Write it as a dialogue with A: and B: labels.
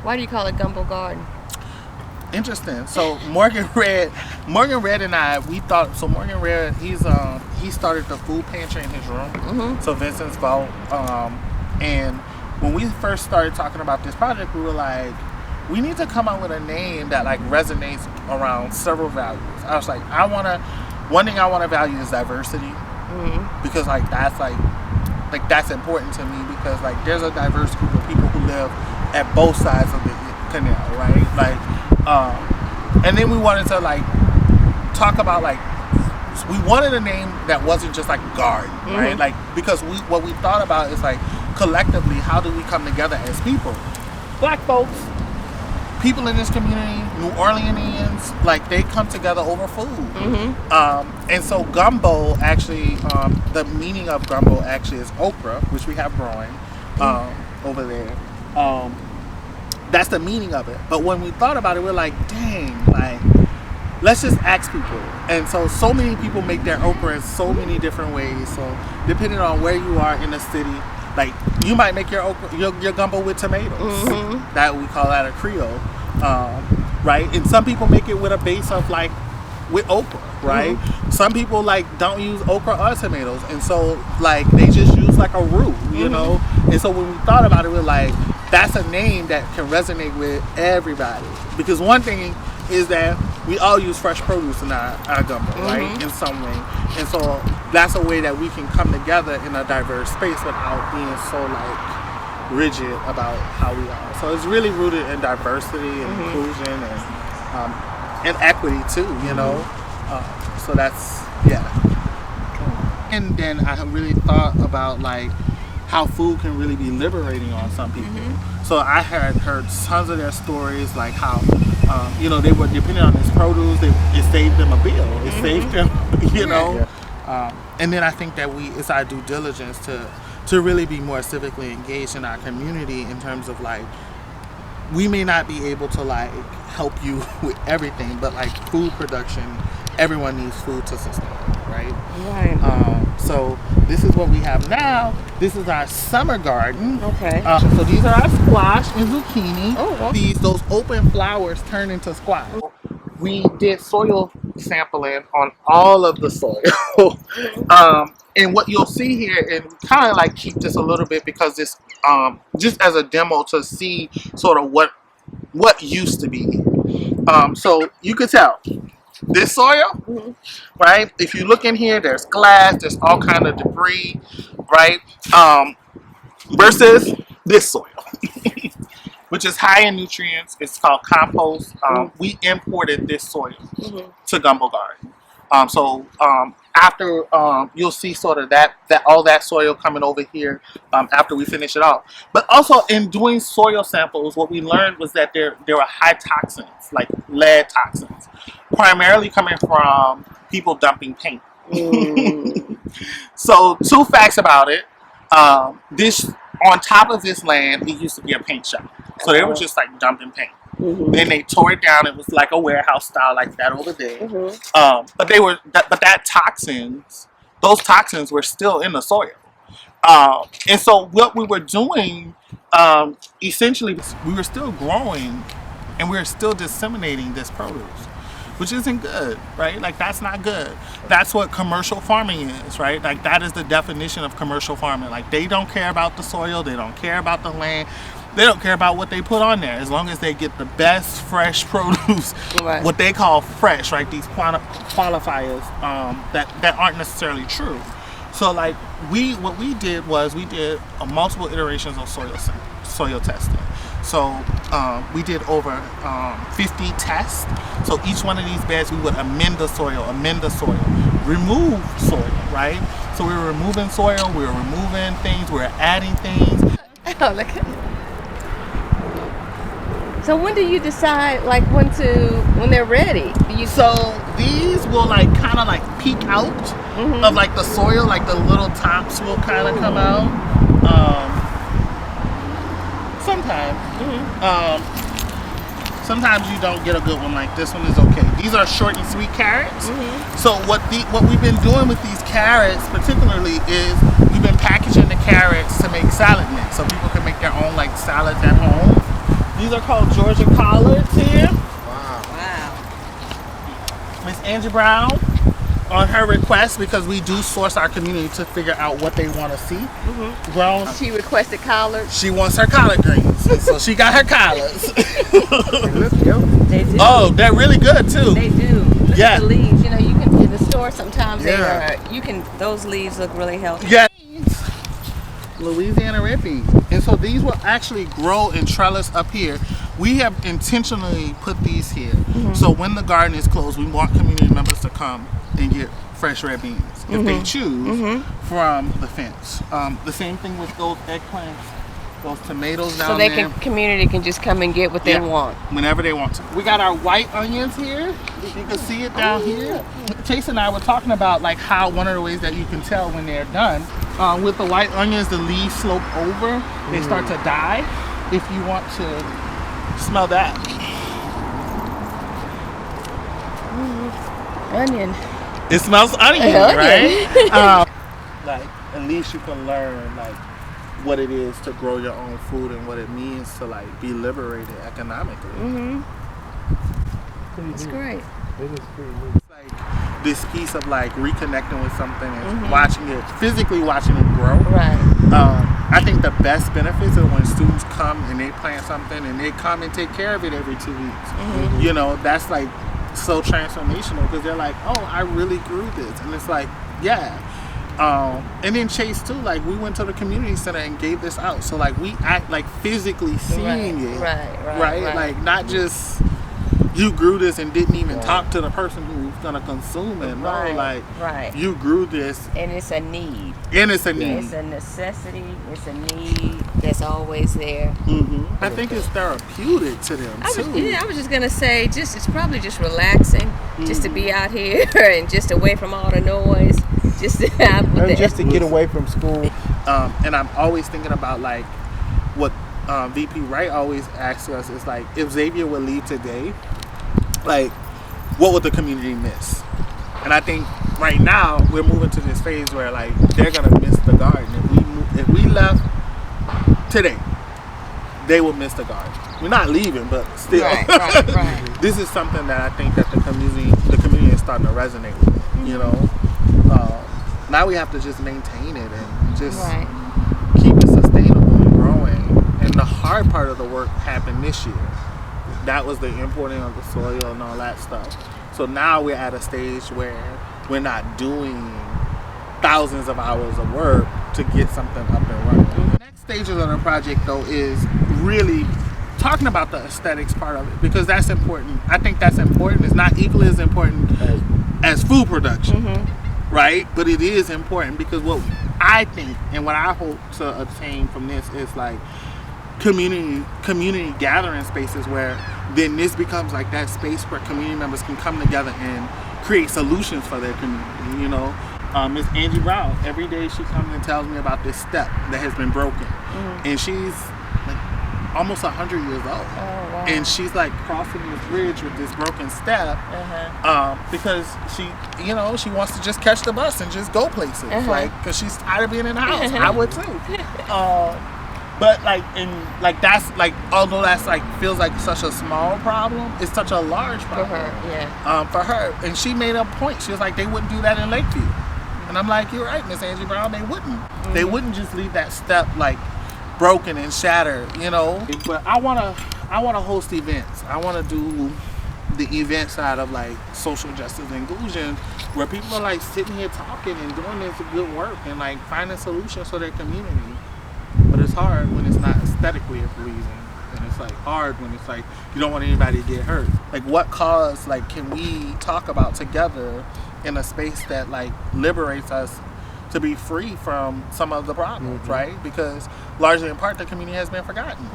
A: Why do you call it Gumbo Garden?
B: Interesting. So Morgan Red and I, we thought. So Morgan Red, he started the food pantry in his room. So Vincent's Vault. And when we first started talking about this project, we were like, we need to come up with a name that like resonates around several values. I was like, one thing I want to value is diversity, because like that's important to me, because like there's a diverse group of people who live at both sides of the canal, right? Like, and then we wanted to like talk about like, we wanted a name that wasn't just like garden, right? Like, because what we thought about is like, collectively, how do we come together as people? Black folks, people in this community, New Orleanians, like they come together over food. And so gumbo actually, the meaning of gumbo actually is okra, which we have growing over there. That's the meaning of it. But when we thought about it, we're like, dang, like, let's just ask people. And so many people make their okra in so many different ways. So depending on where you are in the city, like you might make your okra, your gumbo with tomatoes. That we call that a Creole, right? And some people make it with a base of like with okra, right? Some people like don't use okra or tomatoes, and so like they just use like a root, you know. And so when we thought about it, we're like, that's a name that can resonate with everybody, because one thing is that we all use fresh produce in our gumbo, right? In some way. And so that's a way that we can come together in a diverse space without being so like rigid about how we are. So it's really rooted in diversity and inclusion and equity too, you know. So that's, And then I really thought about like how food can really be liberating on some people. So I had heard tons of their stories, like how you know, they were depending on this produce, it saved them a bill, it saved them, you know. And then I think that it's our due diligence to really be more civically engaged in our community, in terms of like, we may not be able to like help you with everything, but like food production, everyone needs food to sustain, right? So this is what we have now. This is our summer garden. So these are our squash and zucchini. Those open flowers turn into squash. We did soil sampling on all of the soil. And what you'll see here, and kind of like keep this a little bit, because this just as a demo to see sort of what used to be. So you could tell this soil, right? If you look in here, there's glass, there's all kind of debris, right? Versus this soil, which is high in nutrients. It's called compost. We imported this soil to Gumbo Garden. After you'll see sort of that all that soil coming over here after we finish it off. But also in doing soil samples, what we learned was that there were high toxins, like lead toxins, primarily coming from people dumping paint. So 2 facts about it. This, on top of this land, it used to be a paint shop. So they were just like dumping paint. Then they tore it down. It was like a warehouse style, like that over there. Those toxins were still in the soil. And so what we were doing, essentially, we were still growing, and we were still disseminating this produce, which isn't good, right? Like, that's not good. That's what commercial farming is, right? Like, that is the definition of commercial farming. Like, they don't care about the soil, they don't care about the land, they don't care about what they put on there, as long as they get the best fresh produce, what they call fresh, right? These qualifiers that aren't necessarily true. So like what we did was we did multiple iterations of soil testing. So we did over 50 tests. So each one of these beds, we would amend the soil, remove soil, right? So we were removing soil, we were removing things, we were adding things.
A: Oh, look at it. So when do you decide, like, when they're ready?
B: So these will like kind of like peek out of like the soil, like the little tops will kind of come out. Sometimes. Sometimes you don't get a good one. Like this one is okay. These are short and sweet carrots. So what we've been doing with these carrots particularly is we've been packaging the carrots to make salad mix, so people can make their own like salads at home. These are called Georgia collards here.
C: Wow.
B: Miss Angie Brown, on her request, because we do source our community to figure out what they want to see. Grown.
A: She requested collards.
B: She wants her collard greens, so she got her collards.
A: They do.
B: Oh, they're really good too.
A: They do. Look
B: Yeah.
A: at the leaves. You know, you can in the store sometimes
B: Yeah.
C: Those leaves look really healthy.
B: Yeah. Louisiana red beans. And so these will actually grow in trellis up here. We have intentionally put these here. So when the garden is closed, we want community members to come and get fresh red beans if they choose from the fence. The same thing with those eggplants, those tomatoes down
A: so they
B: there.
A: community can just come and get what they want.
B: Whenever they want to. We got our white onions here. You can see it down here. Chase and I were talking about like how one of the ways that you can tell when they're done. With the white onions, the leaves slope over. They start to die. If you want to smell that.
A: Onion.
B: It smells onion,
A: Onion.
B: right? Like at least you can learn like what it is to grow your own food and what it means to like be liberated economically.
A: It's great.
D: It is pretty neat.
B: It's like this piece of like reconnecting with something and watching it, physically watching it grow.
A: Right.
B: I think the best benefits are when students come and they plant something and they come and take care of it every 2 weeks. You know, that's like so transformational because they're like, oh, I really grew this. And it's like, yeah. And then Chase too, like we went to the community center and gave this out. So like we act like physically seeing it.
A: Right.
B: Like not just you grew this and didn't even talk to the person who's gonna consume it. No, like you grew this
A: And it's a need.
B: and it's a need.
A: It's a necessity. It's a need that's always there.
B: I think it's therapeutic to them too.
A: I was just gonna say, it's probably just relaxing, just to be out here and just away from all the noise, just to have
D: And just to get away from school.
B: And I'm always thinking about like what VP Wright always asks us is like, if Xavier would leave today, like what would the community miss? And I think right now we're moving to this phase where like they're gonna miss the garden. If we left today, they will miss the garden. We're not leaving, but still.
A: Right.
B: This is something that I think that the community is starting to resonate with. You know, now we have to just maintain it and just keep it sustainable and growing. And the hard part of the work happened this year. That was the importing of the soil and all that stuff. So now we're at a stage where we're not doing thousands of hours of work to get something up and running. The next stages of the project though is really talking about the aesthetics part of it because that's important. I think that's important. It's not equally as important as food production, right? But it is important because what I think and what I hope to attain from this is like community gathering spaces where then this becomes like that space where community members can come together and create solutions for their community. You know, Miss Angie Brown, every day she comes and tells me about this step that has been broken, and she's like almost 100 years old, and she's like crossing this bridge with this broken step because she wants to just catch the bus and just go places, like because she's tired of being in the house. I would too. But that's like although that's like feels like such a small problem, it's such a large problem
A: For her,
B: for her. And she made a point. She was like, they wouldn't do that in Lakeview. And I'm like, you're right, Miss Angie Brown. They wouldn't. They wouldn't just leave that step like broken and shattered, you know. But I wanna host events. I wanna do the event side of like social justice and inclusion, where people are like sitting here talking and doing this good work and like finding solutions for their community. But it's hard when it's not aesthetically pleasing, and it's like hard when it's like you don't want anybody to get hurt. Like what cause like can we talk about together in a space that like liberates us to be free from some of the problems, right? Because largely in part the community has been forgotten.